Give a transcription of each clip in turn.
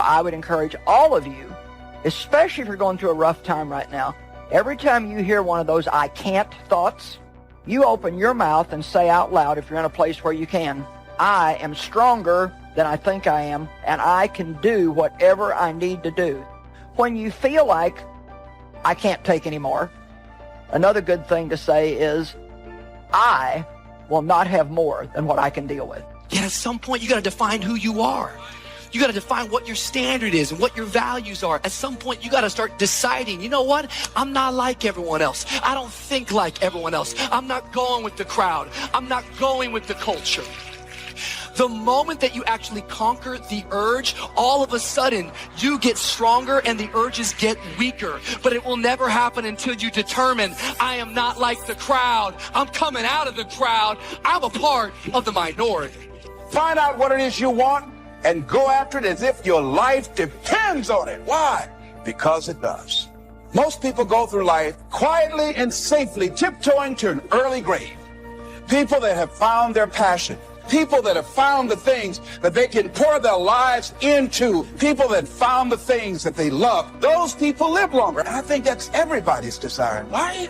I would encourage all of you, especially if you're going through a rough time right now, every time you hear one of those I can't thoughts, you open your mouth and say out loud, if you're in a place where you can, I am stronger than I think I am, and I can do whatever I need to do. When you feel like I can't take any more, another good thing to say is, I will not have more than what I can deal with. Yet at some point, you got to define who you are. You got to define what your standard is and what your values are. At some point, you got to start deciding, you know what? I'm not like everyone else. I don't think like everyone else. I'm not going with the crowd. I'm not going with the culture. The moment that you actually conquer the urge, all of a sudden you get stronger and the urges get weaker. But it will never happen until you determine, I am not like the crowd. I'm coming out of the crowd. I'm a part of the minority. Find out what it is you want and go after it as if your life depends on it. Why? Because it does. Most people go through life quietly and safely, tiptoeing to an early grave. People that have found their passion. People that have found the things that they can pour their lives into. People that found the things that they love. Those people live longer. And I think that's everybody's desire. Why?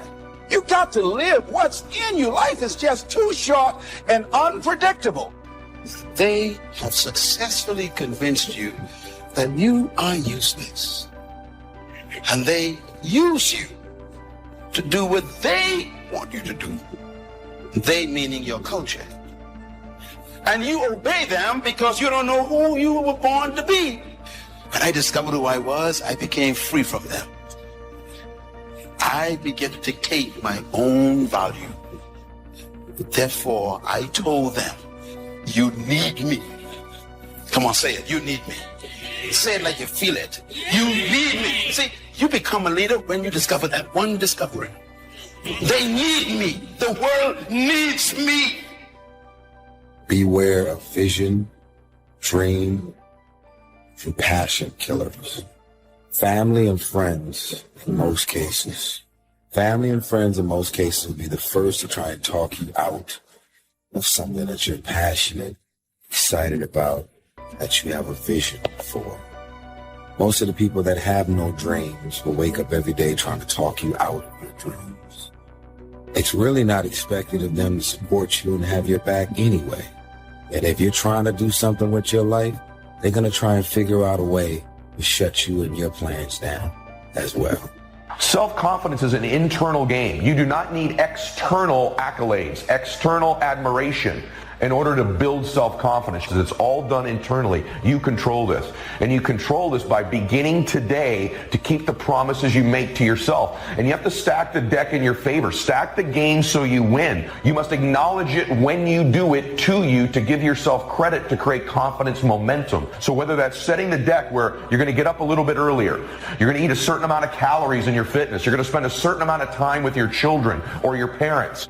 You got to live what's in you. Life is just too short and unpredictable. They have successfully convinced you that you are useless. And they use you to do what they want you to do. They meaning your culture. And you obey them because you don't know who you were born to be. When I discovered who I was, I became free from them. I began to dictate my own value. Therefore, I told them, you need me. Come on, say it. You need me. Say it like you feel it. You need me. See, you become a leader when you discover that one discovery. They need me. The world needs me. Beware of vision, dream, and passion killers. Family and friends, in most cases. Family and friends, in most cases, will be the first to try and talk you out of something that you're passionate, excited about, that you have a vision for. Most of the people that have no dreams will wake up every day trying to talk you out of your dreams. It's really not expected of them to support you and have your back anyway. And if you're trying to do something with your life, they're going to try and figure out a way to shut you and your plans down as well. Self-confidence is an internal game. You do not need external accolades, external admiration in order to build self-confidence, because it's all done internally. You control this. And you control this by beginning today to keep the promises you make to yourself. And you have to stack the deck in your favor. Stack the game so you win. You must acknowledge it when you do it to you to give yourself credit to create confidence momentum. So whether that's setting the deck where you're going to get up a little bit earlier, you're going to eat a certain amount of calories in your fitness, you're going to spend a certain amount of time with your children or your parents.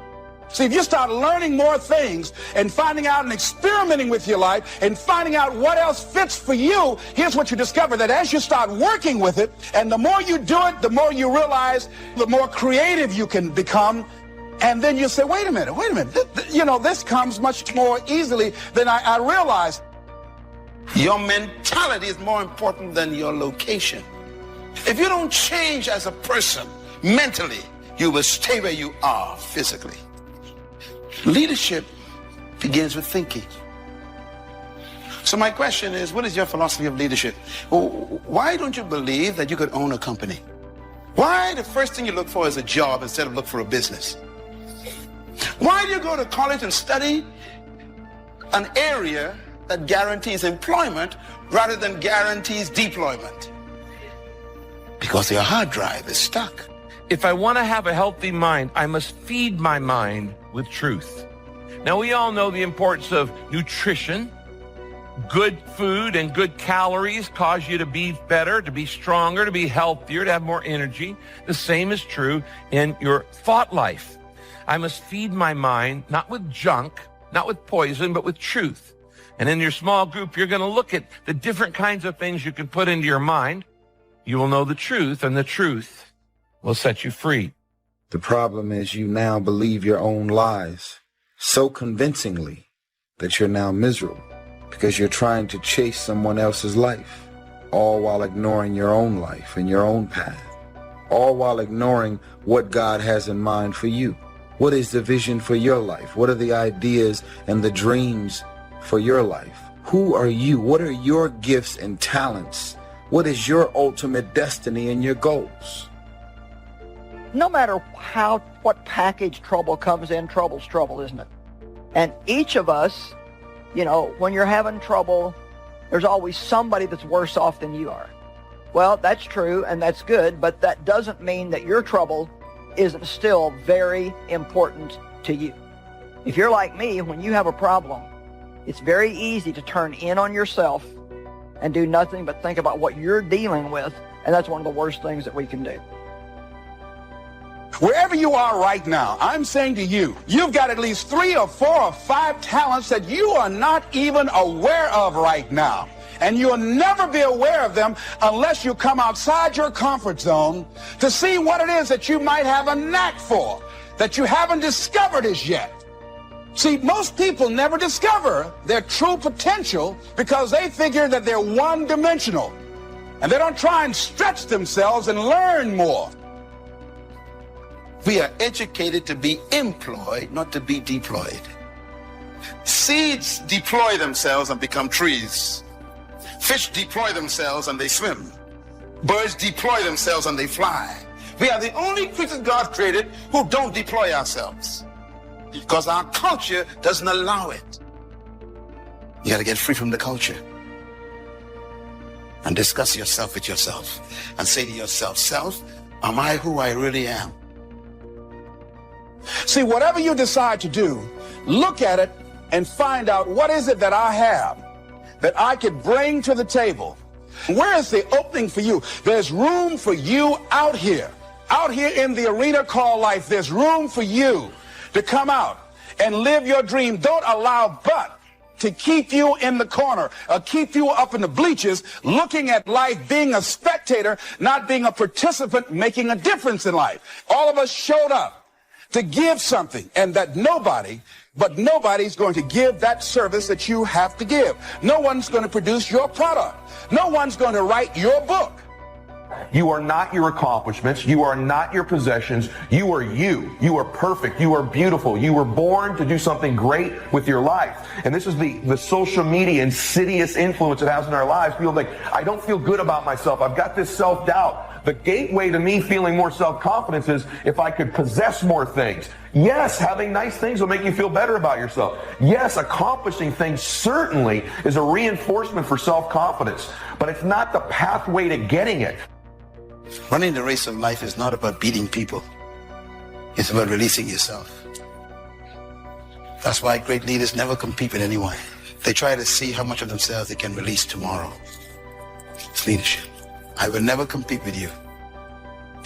See, if you start learning more things and finding out and experimenting with your life and finding out what else fits for you, here's what you discover, that as you start working with it, and the more you do it, the more you realize, the more creative you can become. And then you say, wait a minute. This comes much more easily than I realized. Your mentality is more important than your location. If you don't change as a person mentally, you will stay where you are physically. Leadership begins with thinking. So my question is, what is your philosophy of leadership? Well, why don't you believe that you could own a company? Why the first thing you look for is a job instead of look for a business? Why do you go to college and study an area that guarantees employment rather than guarantees deployment? Because your hard drive is stuck. If I want to have a healthy mind, I must feed my mind with truth. Now, we all know the importance of nutrition. Good food and good calories cause you to be better, to be stronger, to be healthier, to have more energy. The same is true in your thought life. I must feed my mind, not with junk, not with poison, but with truth. And in your small group, you're going to look at the different kinds of things you can put into your mind. You will know the truth, and the truth will set you free. The problem is you now believe your own lies so convincingly that you're now miserable because you're trying to chase someone else's life. all while ignoring your own life and your own path, all while ignoring what God has in mind for you. What is the vision for your life? What are the ideas and the dreams for your life? Who are you? What are your gifts and talents? What is your ultimate destiny and your goals? No matter what package trouble comes in, trouble's trouble, isn't it? And each of us, when you're having trouble, there's always somebody that's worse off than you are. Well, that's true and that's good, but that doesn't mean that your trouble isn't still very important to you. If you're like me, when you have a problem, it's very easy to turn in on yourself and do nothing but think about what you're dealing with, and that's one of the worst things that we can do. Wherever you are right now, I'm saying to you, you've got at least 3 or 4 or 5 talents that you are not even aware of right now. And you'll never be aware of them unless you come outside your comfort zone to see what it is that you might have a knack for, that you haven't discovered as yet. See, most people never discover their true potential because they figure that they're one-dimensional. And they don't try and stretch themselves and learn more. We are educated to be employed, not to be deployed. Seeds deploy themselves and become trees. Fish deploy themselves and they swim. Birds deploy themselves and they fly. We are the only creatures God created who don't deploy ourselves because our culture doesn't allow it. You got to get free from the culture and discuss yourself with yourself and say to yourself, self, am I who I really am? See, whatever you decide to do, look at it and find out what is it that I have that I could bring to the table. Where is the opening for you? There's room for you out here in the arena called life. There's room for you to come out and live your dream. Don't allow but to keep you in the corner or keep you up in the bleachers looking at life, being a spectator, not being a participant, making a difference in life. All of us showed up to give something, and that nobody's going to give that service that you have to give. No one's going to produce your product. No one's going to write your book. You are not your accomplishments. You are not your possessions. You are you. You are perfect. You are beautiful. You were born to do something great with your life. And this is the social media insidious influence it has in our lives. People like, I don't feel good about myself. I've got this self-doubt. The gateway to me feeling more self-confidence is if I could possess more things. Yes, having nice things will make you feel better about yourself. Yes, accomplishing things certainly is a reinforcement for self-confidence, but it's not the pathway to getting it. Running the race of life is not about beating people. It's about releasing yourself. That's why great leaders never compete with anyone. They try to see how much of themselves they can release tomorrow. It's leadership. I will never compete with you.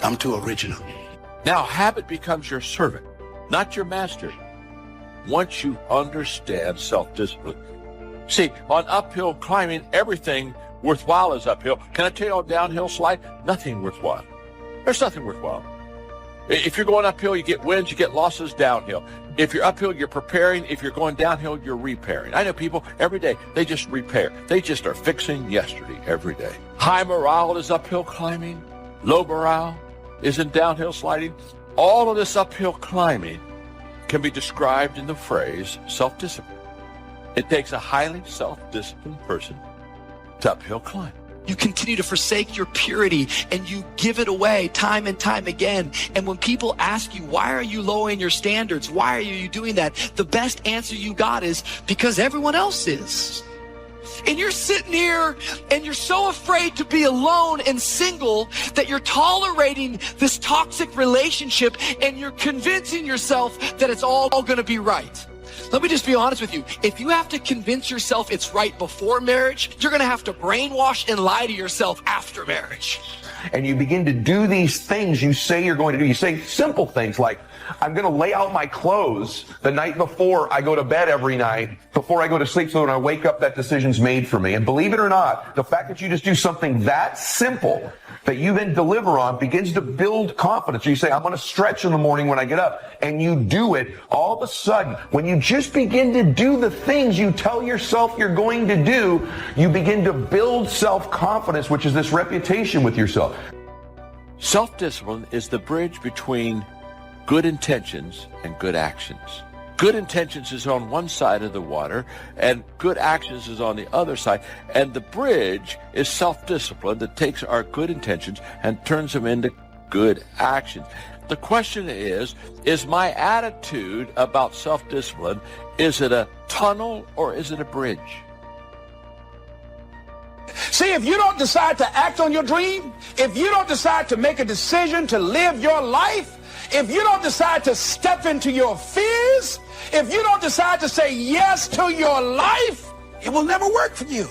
I'm too original. Now, habit becomes your servant, not your master, once you understand self-discipline. See, on uphill climbing, everything worthwhile is uphill. Can I tell you on downhill slide? Nothing worthwhile. There's nothing worthwhile. If you're going uphill, you get wins, you get losses downhill. If you're uphill, you're preparing. If you're going downhill, you're repairing. I know people every day, they just repair. They just are fixing yesterday every day. High morale is uphill climbing. Low morale is in downhill sliding. All of this uphill climbing can be described in the phrase self-discipline. It takes a highly self-disciplined person to uphill climb. You continue to forsake your purity and you give it away time and time again. And when people ask you, why are you lowering your standards? Why are you doing that? The best answer you got is because everyone else is. And you're sitting here and you're so afraid to be alone and single that you're tolerating this toxic relationship and you're convincing yourself that it's all going to be right. Let me just be honest with you. If you have to convince yourself it's right before marriage, you're going to have to brainwash and lie to yourself after marriage. And you begin to do these things you say you're going to do. You say simple things like, I'm going to lay out my clothes the night before I go to bed every night, before I go to sleep, so when I wake up, that decision's made for me. And believe it or not, the fact that you just do something that simple that you then deliver on begins to build confidence. You say, I'm going to stretch in the morning when I get up, and you do it. All of a sudden, when you just begin to do the things you tell yourself you're going to do, you begin to build self-confidence, which is this reputation with yourself. Self-discipline is the bridge between good intentions and good actions. Good intentions is on one side of the water, and good actions is on the other side. And the bridge is self-discipline that takes our good intentions and turns them into good actions. The question is my attitude about self-discipline, is it a tunnel or is it a bridge? See, if you don't decide to act on your dream, if you don't decide to make a decision to live your life, if you don't decide to step into your fears, if you don't decide to say yes to your life, it will never work for you.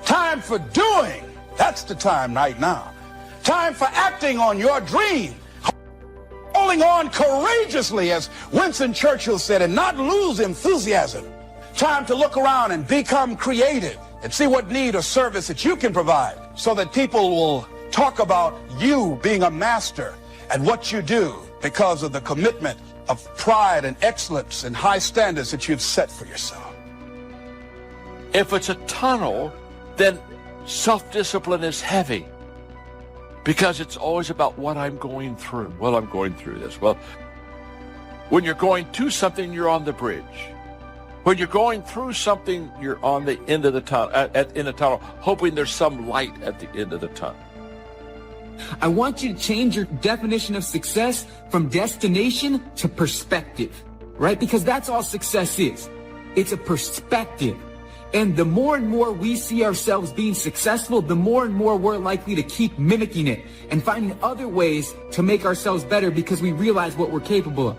Time for doing, that's the time right now. Time for acting on your dream. Holding on courageously, as Winston Churchill said, and not lose enthusiasm. Time to look around and become creative and see what need or service that you can provide, so that people will talk about you being a master at what you do because of the commitment of pride and excellence and high standards that you've set for yourself. If it's a tunnel, then self-discipline is heavy, because it's always about what I'm going through. Well, I'm going through this. Well, when you're going to something, you're on the bridge. When you're going through something, you're on the end of the tunnel, in a tunnel, hoping there's some light at the end of the tunnel. I want you to change your definition of success from destination to perspective, right? Because that's all success is. It's a perspective. And the more and more we see ourselves being successful, the more and more we're likely to keep mimicking it and finding other ways to make ourselves better because we realize what we're capable of.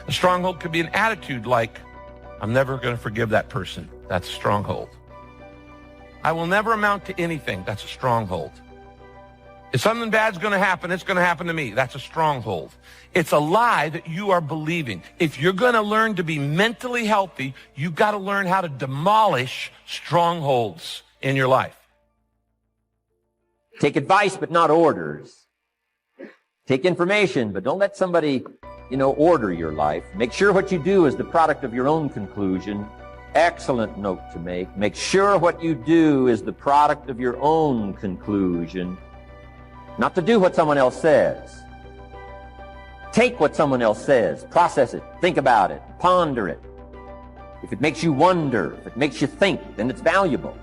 A stronghold could be an attitude like, I'm never going to forgive that person. That's a stronghold. I will never amount to anything. That's a stronghold. If something bad's going to happen, it's going to happen to me. That's a stronghold. It's a lie that you are believing. If you're going to learn to be mentally healthy, you've got to learn how to demolish strongholds in your life. Take advice, but not orders. Take information, but don't let somebody, order your life. Make sure what you do is the product of your own conclusion. Excellent note to make. Make sure what you do is the product of your own conclusion. Not to do what someone else says. Take what someone else says, process it, think about it, ponder it. If it makes you wonder, if it makes you think, then it's valuable.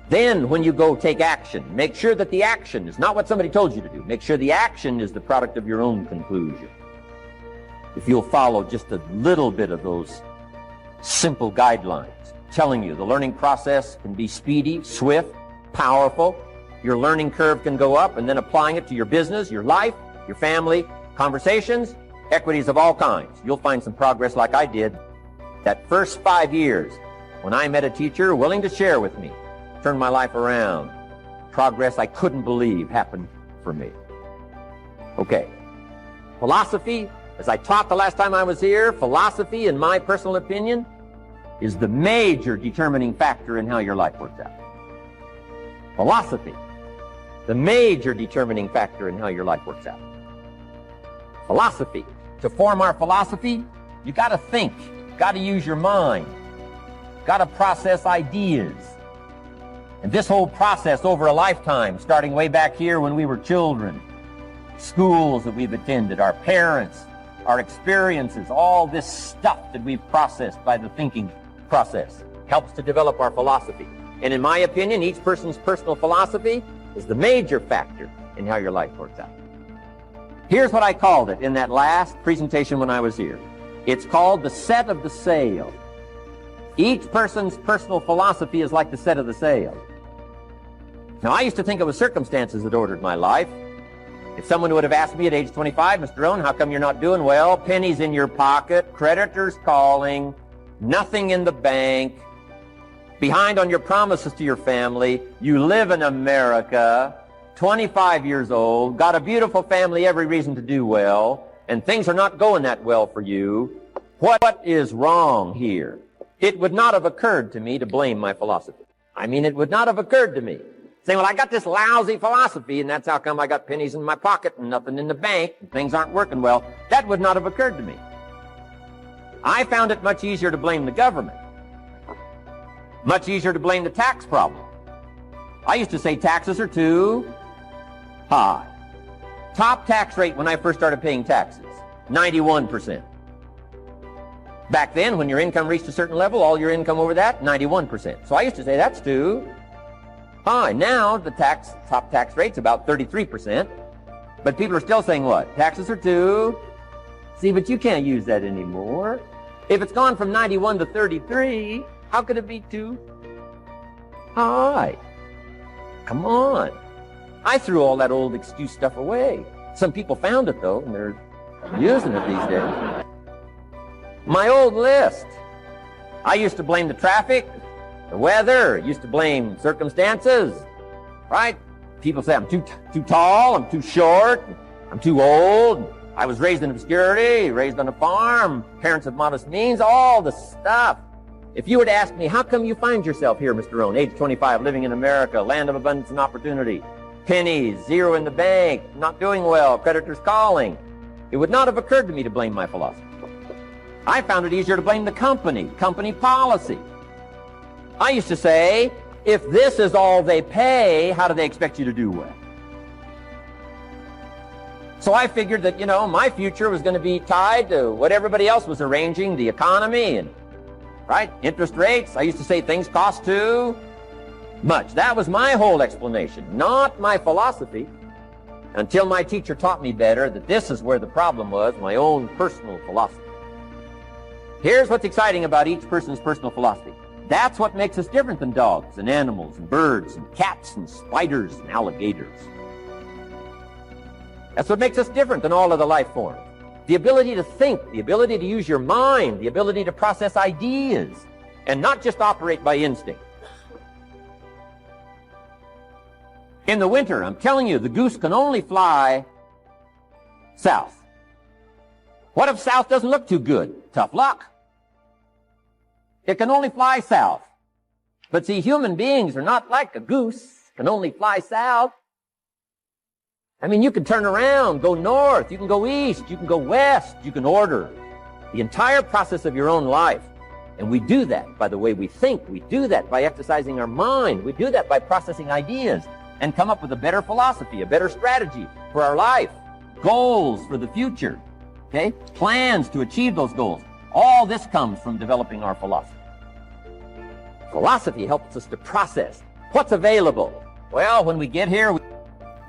Then when you go take action, make sure that the action is not what somebody told you to do. Make sure the action is the product of your own conclusion. If you'll follow just a little bit of those simple guidelines, telling you the learning process can be speedy, swift, powerful. Your learning curve can go up, and then applying it to your business, your life, your family, conversations, equities of all kinds. You'll find some progress like I did. That first 5 years, when I met a teacher willing to share with me, turned my life around. Progress I couldn't believe happened for me. Okay. Philosophy, as I taught the last time I was here, philosophy, in my personal opinion, is the major determining factor in how your life works out. Philosophy, the major determining factor in how your life works out. Philosophy. To form our philosophy, you got to think, got to use your mind, got to process ideas. And this whole process over a lifetime, starting way back here when we were children, schools that we've attended, our parents, our experiences, all this stuff that we've processed by the thinking process helps to develop our philosophy. And in my opinion, each person's personal philosophy is the major factor in how your life works out. Here's what I called it in that last presentation when I was here. It's called the set of the sail. Each person's personal philosophy is like the set of the sail. Now, I used to think it was circumstances that ordered my life. If someone would have asked me at age 25, Mr. Rohn, how come you're not doing well? Pennies in your pocket, creditors calling, nothing in the bank, behind on your promises to your family, you live in America, 25 years old, got a beautiful family, every reason to do well, and things are not going that well for you, what is wrong here? It would not have occurred to me to blame my philosophy. I mean, it would not have occurred to me. Saying, well, I got this lousy philosophy, and that's how come I got pennies in my pocket and nothing in the bank, and things aren't working well. That would not have occurred to me. I found it much easier to blame the government. Much easier to blame the tax problem. I used to say taxes are too high. Top tax rate when I first started paying taxes, 91%. Back then, when your income reached a certain level, all your income over that, 91%. So I used to say that's too high. Now the top tax rate's about 33%. But people are still saying what? Taxes are too. See, but you can't use that anymore. If it's gone from 91 to 33, how could it be too high? Come on. I threw all that old excuse stuff away. Some people found it, though, and they're using it these days. My old list. I used to blame the traffic, the weather, used to blame circumstances, right? People say I'm too tall, I'm too short, I'm too old. I was raised in obscurity, raised on a farm, parents of modest means, all the stuff. If you were to ask me, how come you find yourself here, Mr. Rohn, age 25, living in America, land of abundance and opportunity, pennies, zero in the bank, not doing well, creditors calling, it would not have occurred to me to blame my philosophy. I found it easier to blame the company policy. I used to say, if this is all they pay, how do they expect you to do well? So I figured that, my future was going to be tied to what everybody else was arranging, the economy and, right, interest rates. I used to say things cost too much. That was my whole explanation, not my philosophy, until my teacher taught me better that this is where the problem was, my own personal philosophy. Here's what's exciting about each person's personal philosophy. That's what makes us different than dogs and animals and birds and cats and spiders and alligators. That's what makes us different than all other life forms. The ability to think, the ability to use your mind, the ability to process ideas, and not just operate by instinct. In the winter, I'm telling you, the goose can only fly south. What if south doesn't look too good? Tough luck. It can only fly south. But see, human beings are not like a goose, can only fly south. I mean, you can turn around, go north, you can go east, you can go west, you can order the entire process of your own life. And we do that by the way we think. We do that by exercising our mind. We do that by processing ideas and come up with a better philosophy, a better strategy for our life, goals for the future, okay? Plans to achieve those goals. All this comes from developing our philosophy. Philosophy helps us to process what's available. Well, when we get here,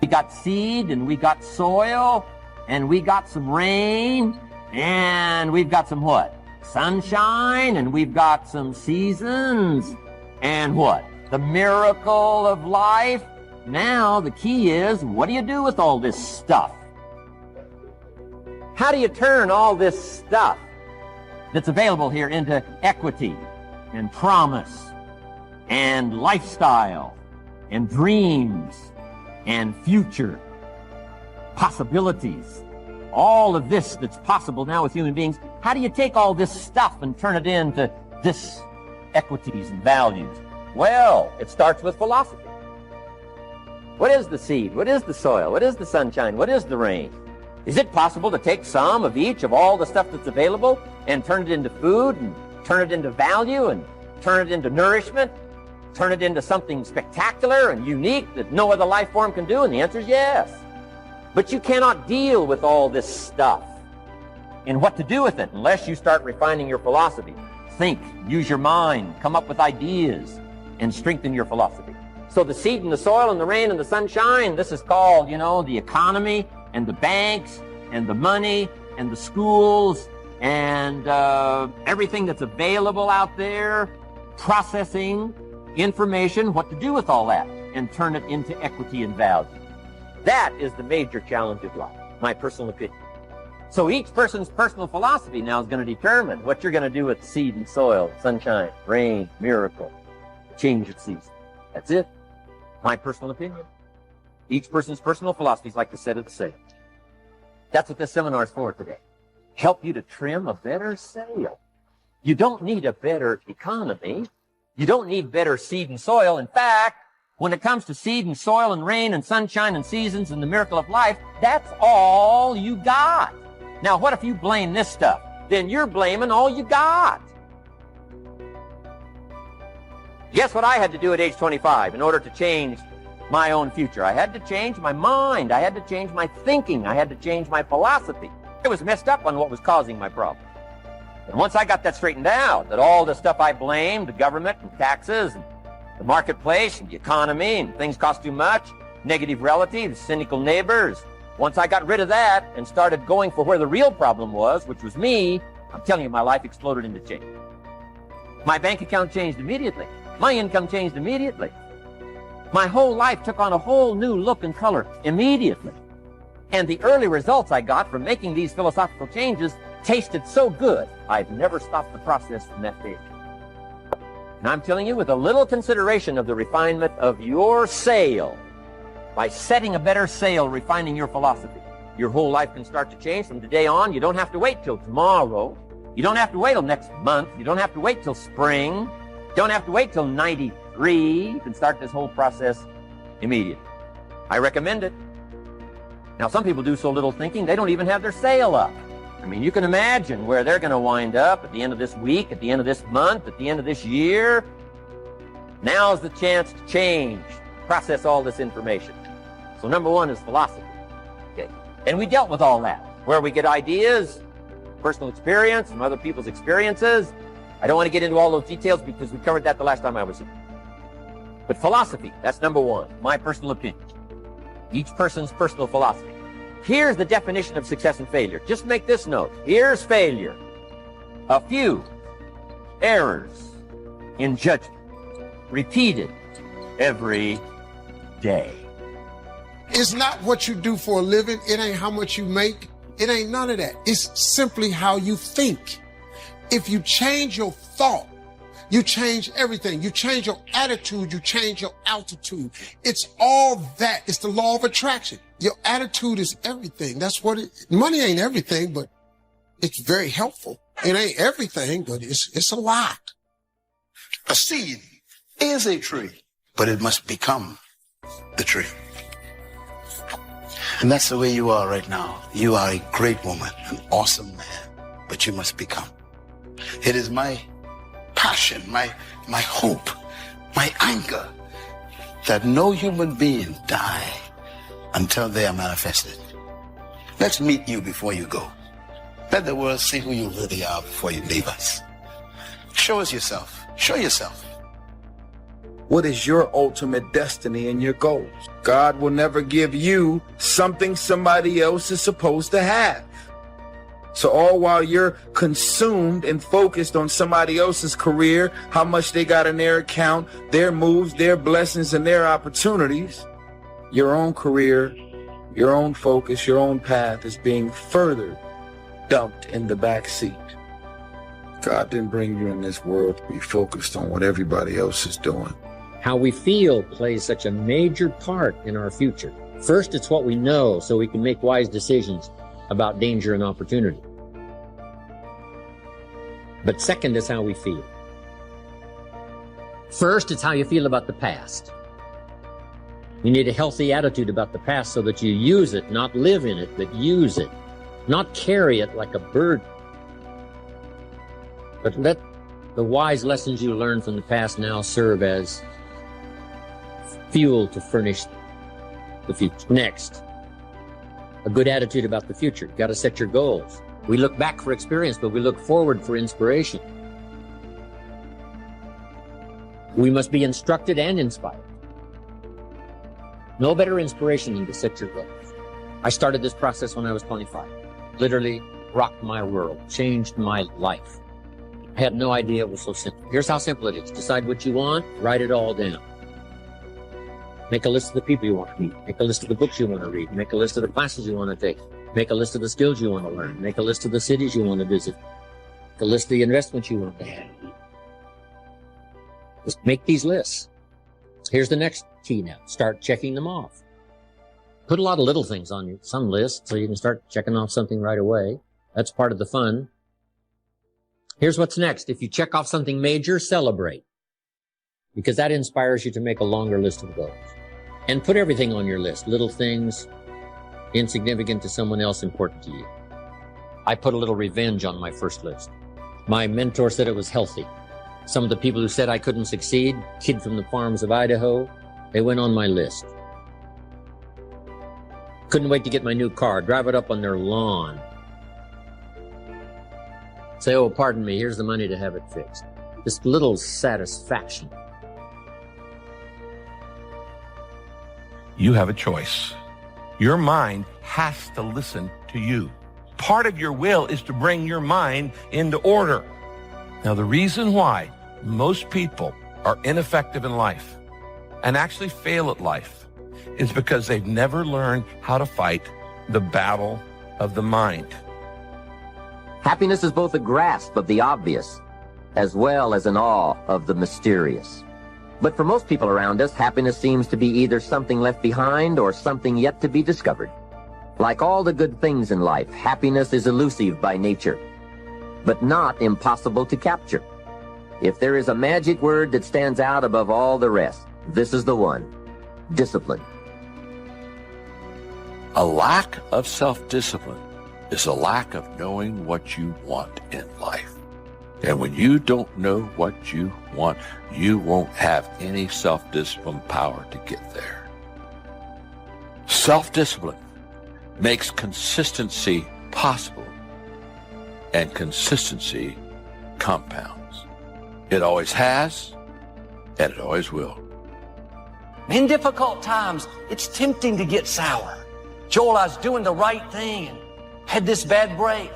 we got seed, and we got soil, and we got some rain, and we've got some what? Sunshine, and we've got some seasons, and what? The miracle of life. Now, the key is, what do you do with all this stuff? How do you turn all this stuff that's available here into equity and promise and lifestyle and dreams and future possibilities? All of this that's possible now with human beings, how do you take all this stuff and turn it into this equities and values? Well, it starts with philosophy. What is the seed? What is the soil? What is the sunshine? What is the rain? Is it possible to take some of each of all the stuff that's available and turn it into food and turn it into value and turn it into nourishment, turn it into something spectacular and unique that no other life form can do? And the answer is yes. But you cannot deal with all this stuff and what to do with it unless you start refining your philosophy. Think, use your mind, come up with ideas, and strengthen your philosophy. So the seed and the soil and the rain and the sunshine, this is called, the economy and the banks and the money and the schools and everything that's available out there, processing information, what to do with all that, and turn it into equity and value. That is the major challenge of life, my personal opinion. So each person's personal philosophy now is going to determine what you're going to do with seed and soil, sunshine, rain, miracle, change of season. That's it. My personal opinion. Each person's personal philosophy is like the set of the sail. That's what this seminar is for today. Help you to trim a better sail. You don't need a better economy. You don't need better seed and soil. In fact, when it comes to seed and soil and rain and sunshine and seasons and the miracle of life, that's all you got. Now, what if you blame this stuff? Then you're blaming all you got. Guess what I had to do at age 25 in order to change my own future? I had to change my mind. I had to change my thinking. I had to change my philosophy. It was messed up on what was causing my problem. And once I got that straightened out, that all the stuff I blamed, the government and taxes and the marketplace and the economy and things cost too much, negative relatives, cynical neighbors, once I got rid of that and started going for where the real problem was, which was me, I'm telling you, my life exploded into change. My bank account changed immediately. My income changed immediately. My whole life took on a whole new look and color immediately. And the early results I got from making these philosophical changes tasted so good, I've never stopped the process from that day. And I'm telling you, with a little consideration of the refinement of your sail, by setting a better sail, refining your philosophy, your whole life can start to change from today on. You don't have to wait till tomorrow. You don't have to wait till next month. You don't have to wait till spring. You don't have to wait till 93. You can start this whole process immediately. I recommend it. Now, some people do so little thinking, they don't even have their sail up. I mean, you can imagine where they're going to wind up at the end of this week, at the end of this month, at the end of this year. Now's the chance to change, process all this information. So number one is philosophy. Okay. And we dealt with all that, where we get ideas, personal experience, from other people's experiences. I don't want to get into all those details because we covered that the last time I was here. But philosophy, that's number one, my personal opinion. Each person's personal philosophy. Here's the definition of success and failure. Just make this note. Here's failure. A few errors in judgment, repeated every day. It's not what you do for a living. It ain't how much you make. It ain't none of that. It's simply how you think. If you change your thought, you change everything. You change your attitude. You change your altitude. It's all that. It's the law of attraction. Your attitude is everything. That's what money ain't everything, but it's very helpful. It ain't everything, but it's a lot. A seed is a tree, but it must become the tree. And that's the way you are right now. You are a great woman, an awesome man, but you must become. It is my passion, my hope, my anger that no human being die until they are manifested. Let's meet you before you go. Let the world see who you really are before you leave us. Show us yourself. Show yourself. What is your ultimate destiny and your goals? God will never give you something somebody else is supposed to have. So all while you're consumed and focused on somebody else's career, how much they got in their account, their moves, their blessings, and their opportunities, your own career, your own focus, your own path is being further dumped in the back seat. God didn't bring you in this world to be focused on what everybody else is doing. How we feel plays such a major part in our future. First, it's what we know so we can make wise decisions about danger and opportunity. But second is how we feel. First, it's how you feel about the past. You need a healthy attitude about the past so that you use it, not live in it, but use it. Not carry it like a burden. But let the wise lessons you learned from the past now serve as fuel to furnish the future. Next, a good attitude about the future. You've got to set your goals. We look back for experience, but we look forward for inspiration. We must be instructed and inspired. No better inspiration than to set your goals. I started this process when I was 25. Literally rocked my world, changed my life. I had no idea it was so simple. Here's how simple it is. Decide what you want, write it all down. Make a list of the people you want to meet. Make a list of the books you want to read. Make a list of the classes you want to take. Make a list of the skills you want to learn. Make a list of the cities you want to visit. Make a list of the investments you want to have. Just make these lists. Here's the next key now. Start checking them off. Put a lot of little things on some list so you can start checking off something right away. That's part of the fun. Here's what's next. If you check off something major, celebrate, because that inspires you to make a longer list of goals. And put everything on your list, little things, insignificant to someone else, important to you. I put a little revenge on my first list. My mentor said it was healthy. Some of the people who said I couldn't succeed, kid from the farms of Idaho, they went on my list. Couldn't wait to get my new car, drive it up on their lawn. Say, oh, pardon me, here's the money to have it fixed. Just little satisfaction. You have a choice. Your mind has to listen to you. Part of your will is to bring your mind into order. Now, the reason why most people are ineffective in life and actually fail at life is because they've never learned how to fight the battle of the mind. Happiness is both a grasp of the obvious as well as an awe of the mysterious. But for most people around us, happiness seems to be either something left behind or something yet to be discovered. Like all the good things in life, happiness is elusive by nature, but not impossible to capture. If there is a magic word that stands out above all the rest, this is the one: discipline. A lack of self-discipline is a lack of knowing what you want in life. And when you don't know what you want, you won't have any self-discipline power to get there. Self-discipline makes consistency possible, and consistency compounds. It always has, and it always will. In difficult times, it's tempting to get sour. Joel, I was doing the right thing and had this bad break.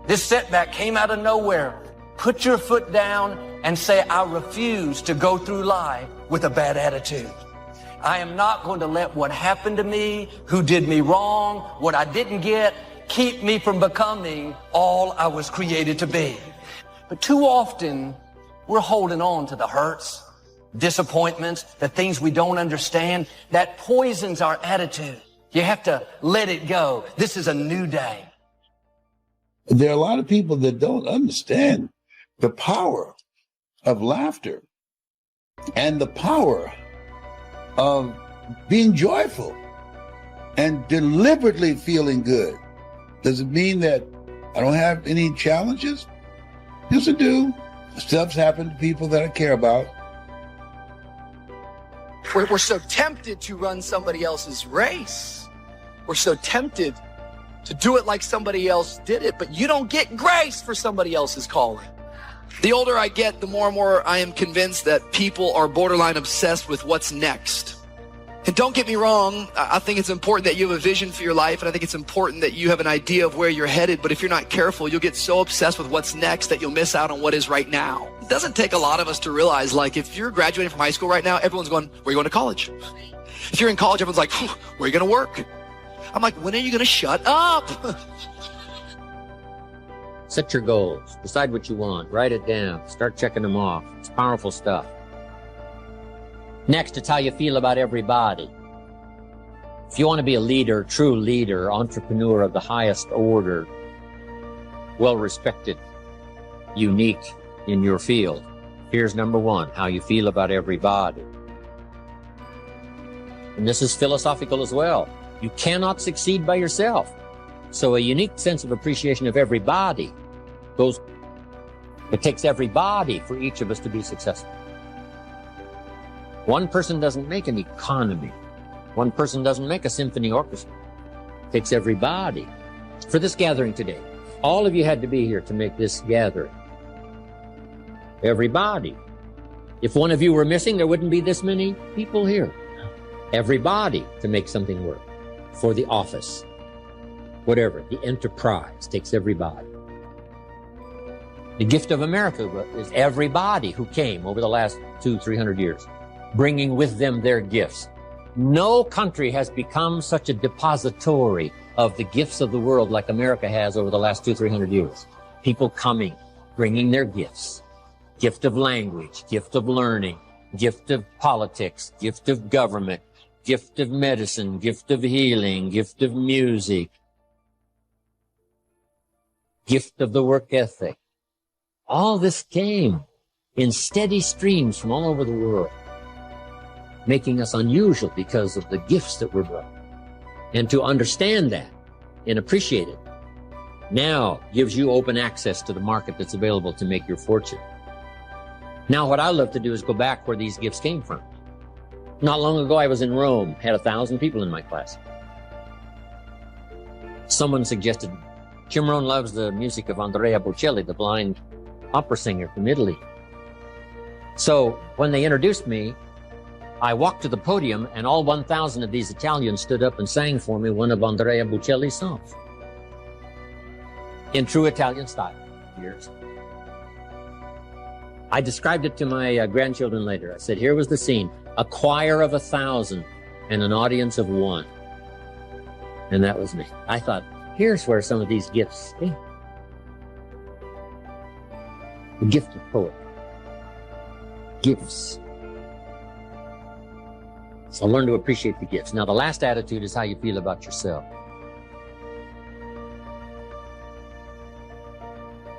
This setback came out of nowhere. Put your foot down and say, I refuse to go through life with a bad attitude. I am not going to let what happened to me, who did me wrong, what I didn't get, keep me from becoming all I was created to be. But too often, we're holding on to the hurts, disappointments, the things we don't understand. That poisons our attitude. You have to let it go. This is a new day. There are a lot of people that don't understand the power of laughter and the power of being joyful and deliberately feeling good. Does it mean that I don't have any challenges? Yes, I do. Stuff's happened to people that I care about. We're so tempted to run somebody else's race. We're so tempted to do it like somebody else did it, but you don't get grace for somebody else's calling. The older I get, the more and more I am convinced that people are borderline obsessed with what's next. And don't get me wrong, I think it's important that you have a vision for your life, and I think it's important that you have an idea of where you're headed, but if you're not careful, you'll get so obsessed with what's next that you'll miss out on what is right now. It doesn't take a lot of us to realize, like, if you're graduating from high school right now, everyone's going, where are you going to college? If you're in college, everyone's like, where are you going to work? I'm like, when are you going to shut up? Set your goals. Decide what you want. Write it down. Start checking them off. It's powerful stuff. Next, it's how you feel about everybody. If you want to be a leader, true leader, entrepreneur of the highest order, well-respected, unique in your field, here's number one, how you feel about everybody. And this is philosophical as well. You cannot succeed by yourself. So a unique sense of appreciation of everybody goes, it takes everybody for each of us to be successful. One person doesn't make an economy. One person doesn't make a symphony orchestra. It takes everybody. For this gathering today, all of you had to be here to make this gathering. Everybody. If one of you were missing, there wouldn't be this many people here. Everybody to make something work. For the office, whatever, the enterprise takes everybody. The gift of America is everybody who came over the last 200-300 years, bringing with them their gifts. No country has become such a depository of the gifts of the world like America has over the last 200-300 years. People coming, bringing their gifts. Gift of language, gift of learning, gift of politics, gift of government, gift of medicine, gift of healing, gift of music, gift of the work ethic. All this came in steady streams from all over the world, making us unusual because of the gifts that were brought. And to understand that and appreciate it now gives you open access to the market that's available to make your fortune. Now, what I love to do is go back where these gifts came from. Not long ago, I was in Rome, had 1,000 people in my class. Someone suggested, Jim Rohn loves the music of Andrea Bocelli, the blind opera singer from Italy. So when they introduced me, I walked to the podium and all 1,000 of these Italians stood up and sang for me one of Andrea Bocelli's songs. In true Italian style. Years. I described it to my grandchildren later. I said, here was the scene. A choir of 1,000 and an audience of 1. And that was me. I thought, here's where some of these gifts came. The gift of poetry. Gifts. So learn to appreciate the gifts. Now, the last attitude is how you feel about yourself.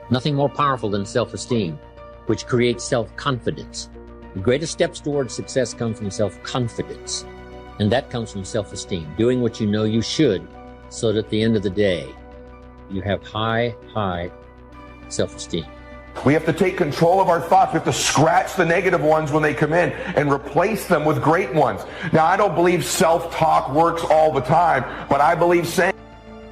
Nothing more powerful than self-esteem, which creates self-confidence. The greatest steps towards success come from self-confidence, and that comes from self-esteem, doing what you know you should, so that at the end of the day, you have high self-esteem. We have to take control of our thoughts. We have to scratch the negative ones when they come in and replace them with great ones. Now, I don't believe self-talk works all the time, but I believe saying,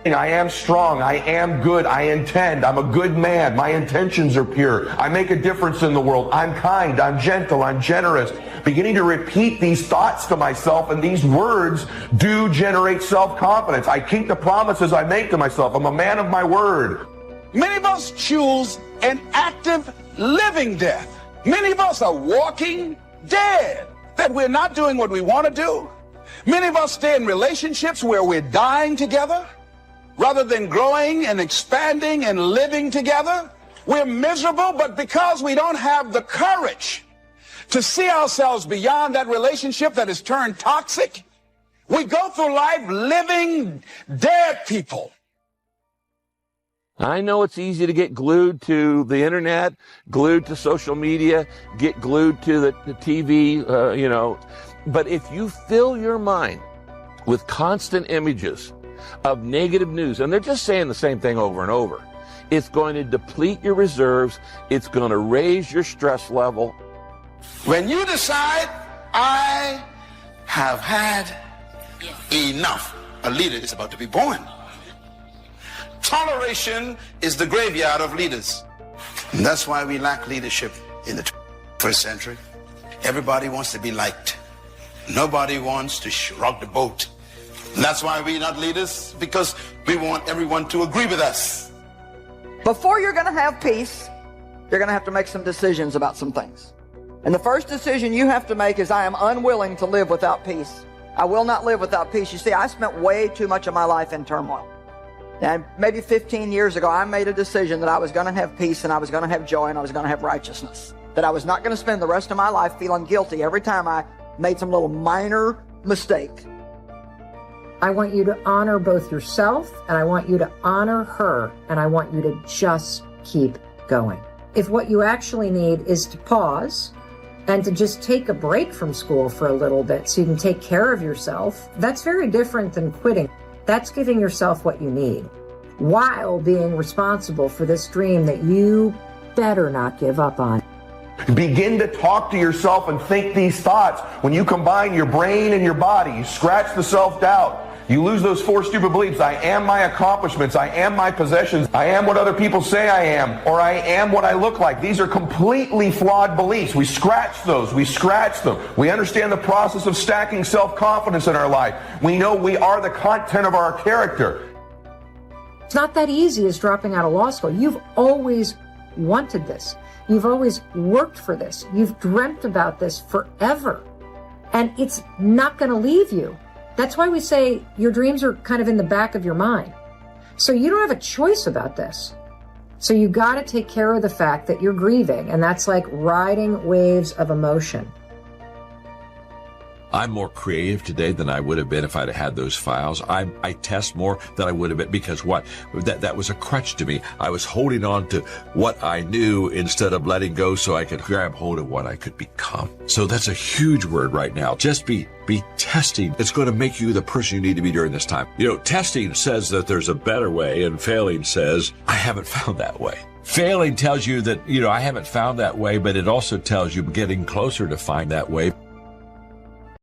I am strong, I am good, I intend, I'm a good man, my intentions are pure, I make a difference in the world, I'm kind, I'm gentle, I'm generous. Beginning to repeat these thoughts to myself, and these words do generate self-confidence. I keep the promises I make to myself. I'm a man of my word. Many of us choose an active living death. Many of us are walking dead, that we're not doing what we want to do. Many of us stay in relationships where we're dying together rather than growing and expanding and living together. We're miserable, but because we don't have the courage to see ourselves beyond that relationship that has turned toxic, we go through life living dead people. I know it's easy to get glued to the internet, glued to social media, get glued to the TV, but if you fill your mind with constant images of negative news, and they're just saying the same thing over and over, it's going to deplete your reserves, it's going to raise your stress level. When you decide, I have had enough, a leader is about to be born. Toleration is the graveyard of leaders. And that's why we lack leadership in the 21st century. Everybody wants to be liked. Nobody wants to rock the boat. And that's why we're not leaders, because we want everyone to agree with us. Before you're going to have peace, you're going to have to make some decisions about some things. And the first decision you have to make is, I am unwilling to live without peace. I will not live without peace. You see, I spent way too much of my life in turmoil. And maybe 15 years ago, I made a decision that I was going to have peace and I was going to have joy and I was going to have righteousness. That I was not going to spend the rest of my life feeling guilty every time I made some little minor mistake. I want you to honor both yourself and I want you to honor her, and I want you to just keep going. If what you actually need is to pause and to just take a break from school for a little bit so you can take care of yourself, that's very different than quitting. That's giving yourself what you need while being responsible for this dream that you better not give up on. Begin to talk to yourself and think these thoughts. When you combine your brain and your body, you scratch the self-doubt. You lose those 4 stupid beliefs. I am my accomplishments. I am my possessions. I am what other people say I am, or I am what I look like. These are completely flawed beliefs. We scratch those. We scratch them. We understand the process of stacking self-confidence in our life. We know we are the content of our character. It's not that easy as dropping out of law school. You've always wanted this. You've always worked for this. You've dreamt about this forever. And it's not going to leave you. That's why we say your dreams are kind of in the back of your mind. So you don't have a choice about this. So you got to take care of the fact that you're grieving, and that's like riding waves of emotion. I'm more creative today than I would have been if I'd had those files. I test more than I would have been, because what? That was a crutch to me. I was holding on to what I knew instead of letting go so I could grab hold of what I could become. So that's a huge word right now. Just be testing. It's going to make you the person you need to be during this time. You know, testing says that there's a better way, and failing says, I haven't found that way. Failing tells you that, I haven't found that way, but it also tells you getting closer to find that way.